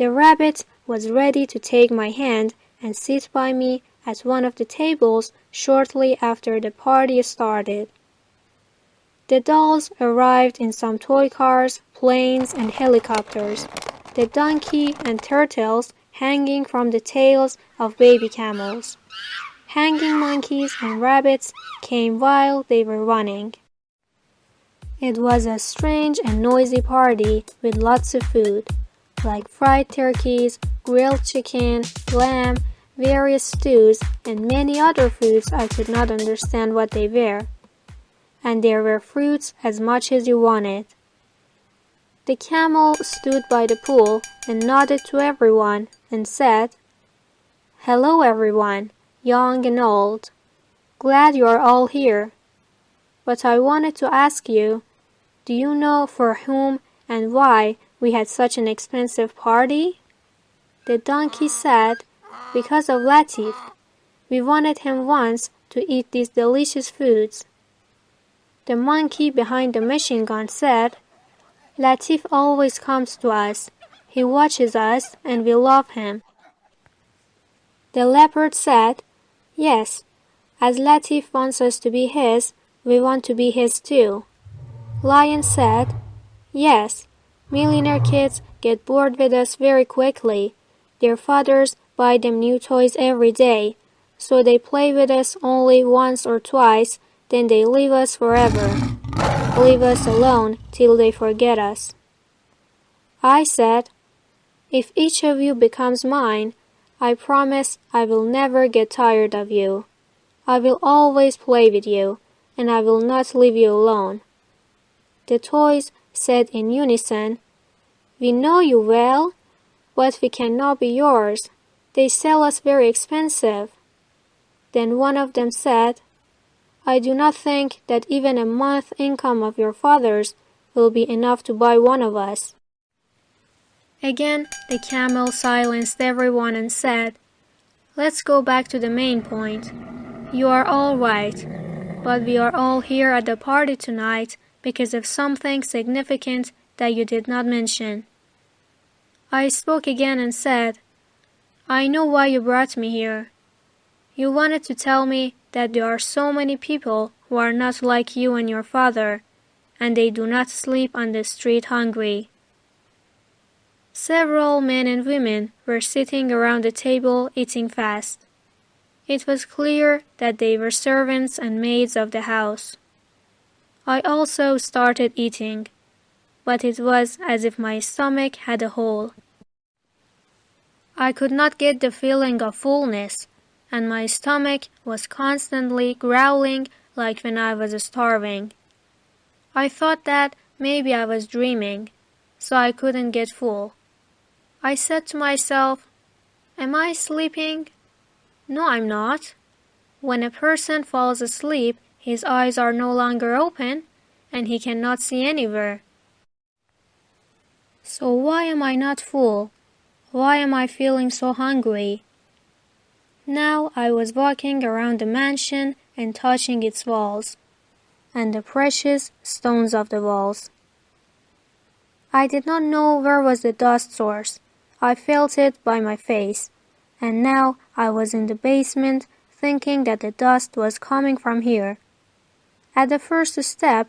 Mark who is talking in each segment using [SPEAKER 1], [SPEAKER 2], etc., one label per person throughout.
[SPEAKER 1] The rabbit was ready to take my hand and sit by me at one of the tables shortly after the party started. The dolls arrived in some toy cars, planes, and helicopters, the donkey and turtles hanging from the tails of baby camels. Hanging monkeys and rabbits came while they were running. It was a strange and noisy party with lots of food, like fried turkeys, grilled chicken, lamb, various stews, and many other foods I could not understand what they were. And there were fruits as much as you wanted. The camel stood by the pool and nodded to everyone and said, "Hello everyone, young and old. Glad you are all here. But I wanted to ask you, do you know for whom and why we had such an expensive party?" The donkey said, "Because of Latif. We wanted him once to eat these delicious foods." The monkey behind the machine gun said, "Latif always comes to us. He watches us and we love him." The leopard said, "Yes, as Latif wants us to be his, we want to be his too." Lion said, "Yes, millionaire kids get bored with us very quickly. Their fathers buy them new toys every day, so they play with us only once or twice, then they leave us forever. Leave us alone till they forget us." I said, "If each of you becomes mine, I promise I will never get tired of you. I will always play with you, and I will not leave you alone." The toys said in unison, "We know you well, but we cannot be yours. They sell us very expensive." Then one of them said, "I do not think that even a month's income of your father's will be enough to buy one of us." Again, the camel silenced everyone and said, "Let's go back to the main point. You are all right, but we are all here at the party tonight because of something significant that you did not mention." I spoke again and said, "I know why you brought me here. You wanted to tell me that there are so many people who are not like you and your father, and they do not sleep on the street hungry." Several men and women were sitting around the table eating fast. It was clear that they were servants and maids of the house. I also started eating, but it was as if my stomach had a hole. I could not get the feeling of fullness, and my stomach was constantly growling like when I was starving. I thought that maybe I was dreaming, so I couldn't get full. I said to myself, "Am I sleeping? No, I'm not." When a person falls asleep, his eyes are no longer open, and he cannot see anywhere. So why am I not full? Why am I feeling so hungry? Now I was walking around the mansion and touching its walls, and the precious stones of the walls. I did not know where was the dust source. I felt it by my face, and now I was in the basement thinking that the dust was coming from here. At the first step,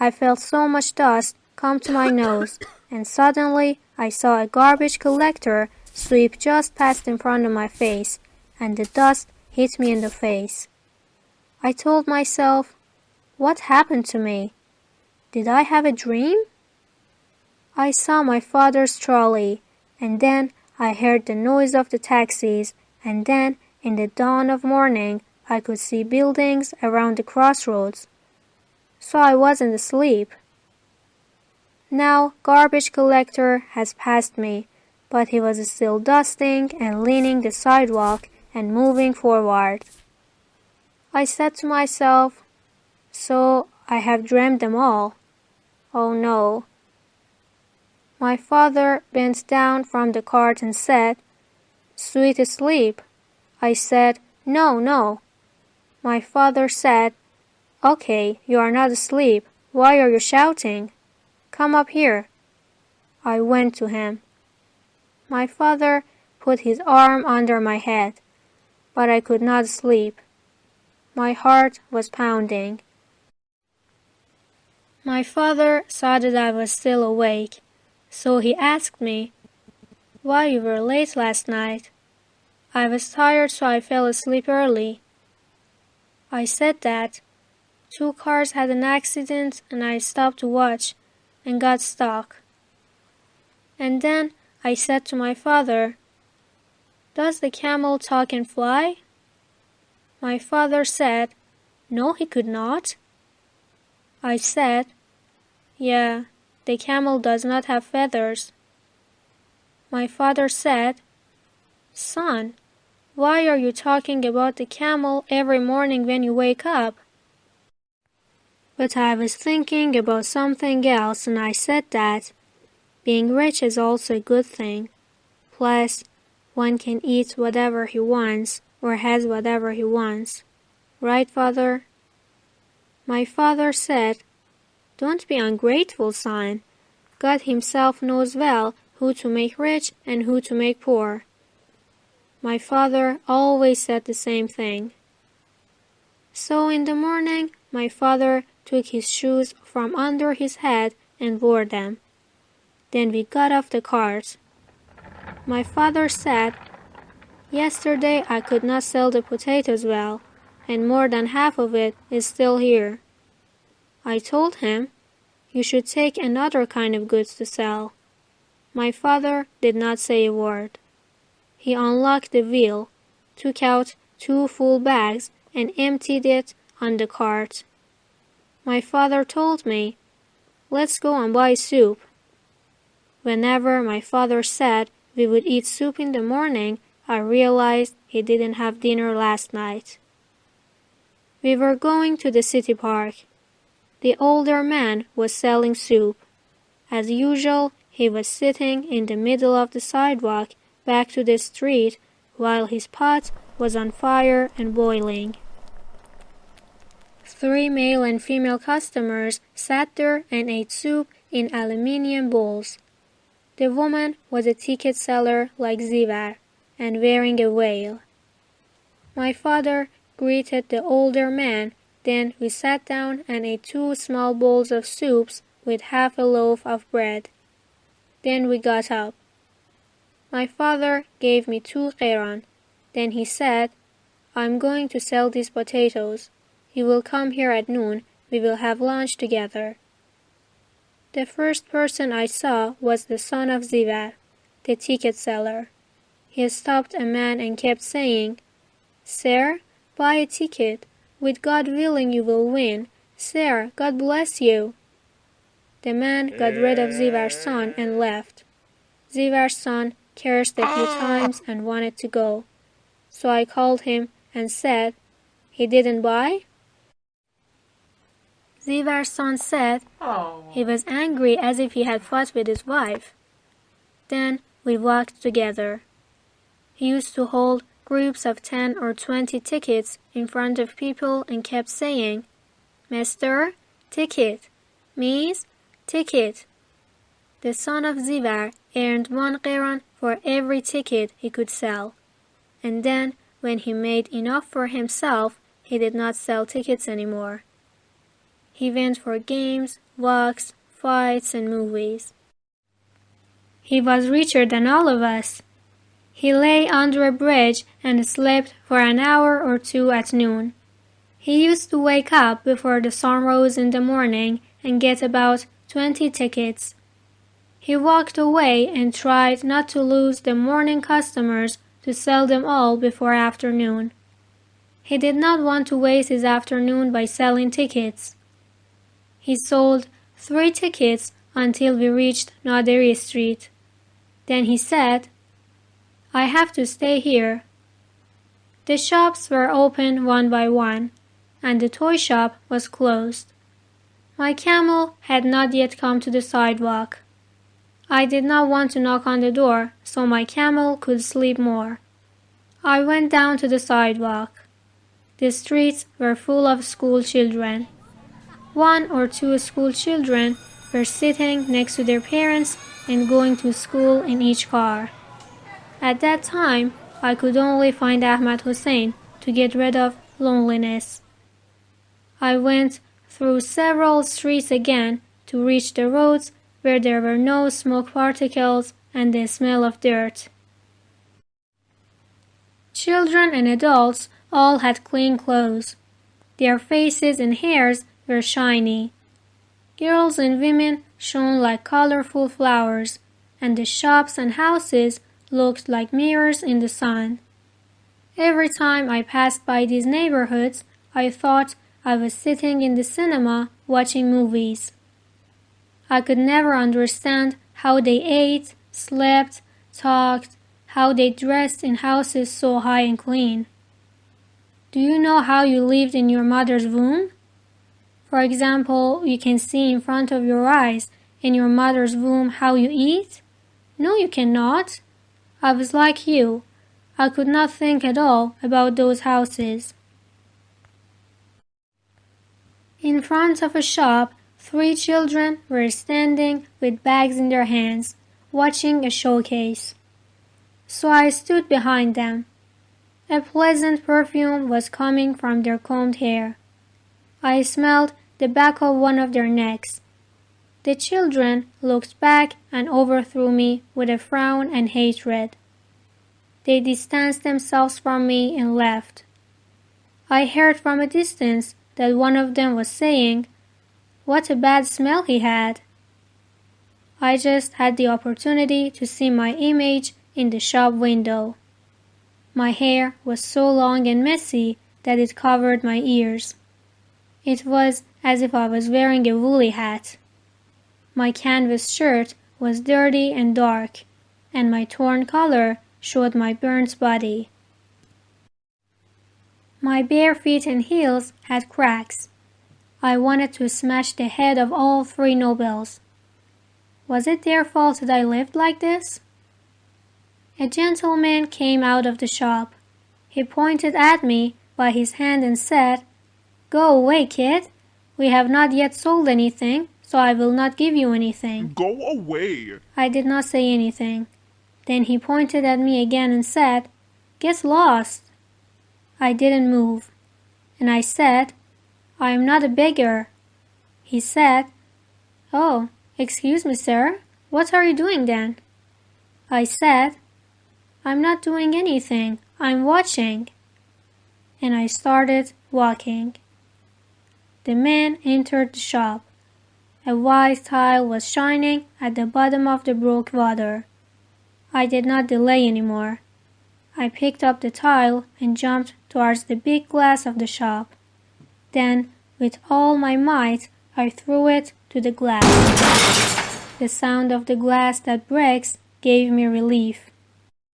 [SPEAKER 1] I felt so much dust come to my nose, and suddenly I saw a garbage collector sweep just past in front of my face, and the dust hit me in the face. I told myself, what happened to me? Did I have a dream? I saw my father's trolley, and then I heard the noise of the taxis, and then in the dawn of morning I could see buildings around the crossroads. So I wasn't asleep. Now garbage collector has passed me, but he was still dusting and leaning the sidewalk and moving forward. I said to myself, so I have dreamed them all. Oh no. My father bent down from the cart and said, "Sweet sleep." I said, "No, no." My father said, "Okay, you are not asleep. Why are you shouting? Come up here." I went to him. My father put his arm under my head, but I could not sleep. My heart was pounding. My father saw that I was still awake, so he asked me why you were late last night. I was tired, so I fell asleep early. I said that 2 cars had an accident and I stopped to watch and got stuck. And then I said to my father, "Does the camel talk and fly?" My father said, "No, he could not." I said, "Yeah, the camel does not have feathers." My father said, "Son, why are you talking about the camel every morning when you wake up?" But I was thinking about something else and I said that being rich is also a good thing. Plus, one can eat whatever he wants or has whatever he wants. Right, father? My father said, "Don't be ungrateful, son. God himself knows well who to make rich and who to make poor." My father always said the same thing. So in the morning, my father took his shoes from under his head and wore them. Then we got off the cart. My father said, "Yesterday I could not sell the potatoes well, and more than half of it is still here." I told him, "You should take another kind of goods to sell." My father did not say a word. He unlocked the wheel, took out 2 full bags, and emptied it on the cart. My father told me, "Let's go and buy soup." Whenever my father said we would eat soup in the morning, I realized he didn't have dinner last night. We were going to the city park. The older man was selling soup. As usual, he was sitting in the middle of the sidewalk back to the street while his pot was on fire and boiling. 3 male and female customers sat there and ate soup in aluminum bowls. The woman was a ticket seller like Zivar and wearing a veil. My father greeted the older man, then we sat down and ate 2 small bowls of soups with half a loaf of bread. Then we got up. My father gave me 2 qiran. Then he said, "I'm going to sell these potatoes. You will come here at noon. We will have lunch together." The first person I saw was the son of Zivar, the ticket seller. He stopped a man and kept saying, "Sir, buy a ticket. With God willing you will win. Sir, God bless you." The man got rid of Zivar's son and left. Zivar's son cursed a few times and wanted to go. So I called him and said, "He didn't buy?" Zivar's son said he was angry as if he had fought with his wife. Then we walked together. He used to hold groups of 10 or 20 tickets in front of people and kept saying, "Mister, ticket. Miss, ticket." The son of Zivar earned 1 qiran for every ticket he could sell. And then, when he made enough for himself, he did not sell tickets anymore. He went for games, walks, fights, and movies. He was richer than all of us. He lay under a bridge and slept for an hour or 2 at noon. He used to wake up before the sun rose in the morning and get about 20 tickets. He walked away and tried not to lose the morning customers to sell them all before afternoon. He did not want to waste his afternoon by selling tickets. He sold 3 tickets until we reached Naderi Street. Then he said, "I have to stay here." The shops were open one by one, and the toy shop was closed. My camel had not yet come to the sidewalk. I did not want to knock on the door so my camel could sleep more. I went down to the sidewalk. The streets were full of school children. 1 or 2 school children were sitting next to their parents and going to school in each car. At that time, I could only find Ahmad Hussein to get rid of loneliness. I went through several streets again to reach the roads where there were no smoke particles and the smell of dirt. Children and adults all had clean clothes. Their faces and hairs were shiny. Girls and women shone like colorful flowers, and the shops and houses looked like mirrors in the sun. Every time I passed by these neighborhoods, I thought I was sitting in the cinema watching movies. I could never understand how they ate, slept, talked, how they dressed in houses so high and clean. Do you know how you lived in your mother's womb? For example, you can see in front of your eyes in your mother's womb how you eat? No, you cannot. I was like you. I could not think at all about those houses. In front of a shop, 3 children were standing with bags in their hands, watching a showcase. So I stood behind them. A pleasant perfume was coming from their combed hair. I smelled the back of one of their necks. The children looked back and overthrew me with a frown and hatred. They distanced themselves from me and left. I heard from a distance that one of them was saying, "What a bad smell he had." I just had the opportunity to see my image in the shop window. My hair was so long and messy that it covered my ears. It was as if I was wearing a woolly hat. My canvas shirt was dirty and dark, and my torn collar showed my burnt body. My bare feet and heels had cracks. I wanted to smash the head of all 3 nobles. Was it their fault that I lived like this? A gentleman came out of the shop. He pointed at me by his hand and said, "Go away, kid. We have not yet sold anything, so I will not give you anything."
[SPEAKER 2] Go away.
[SPEAKER 1] I did not say anything. Then he pointed at me again and said, "Get lost." I didn't move. And I said, "I am not a beggar." He said, "Oh, excuse me, sir. What are you doing then?" I said, "I'm not doing anything. I'm watching." And I started walking. The man entered the shop. A white tile was shining at the bottom of the brook water. I did not delay anymore. I picked up the tile and jumped towards the big glass of the shop. Then, with all my might, I threw it to the glass. The sound of the glass that breaks gave me relief.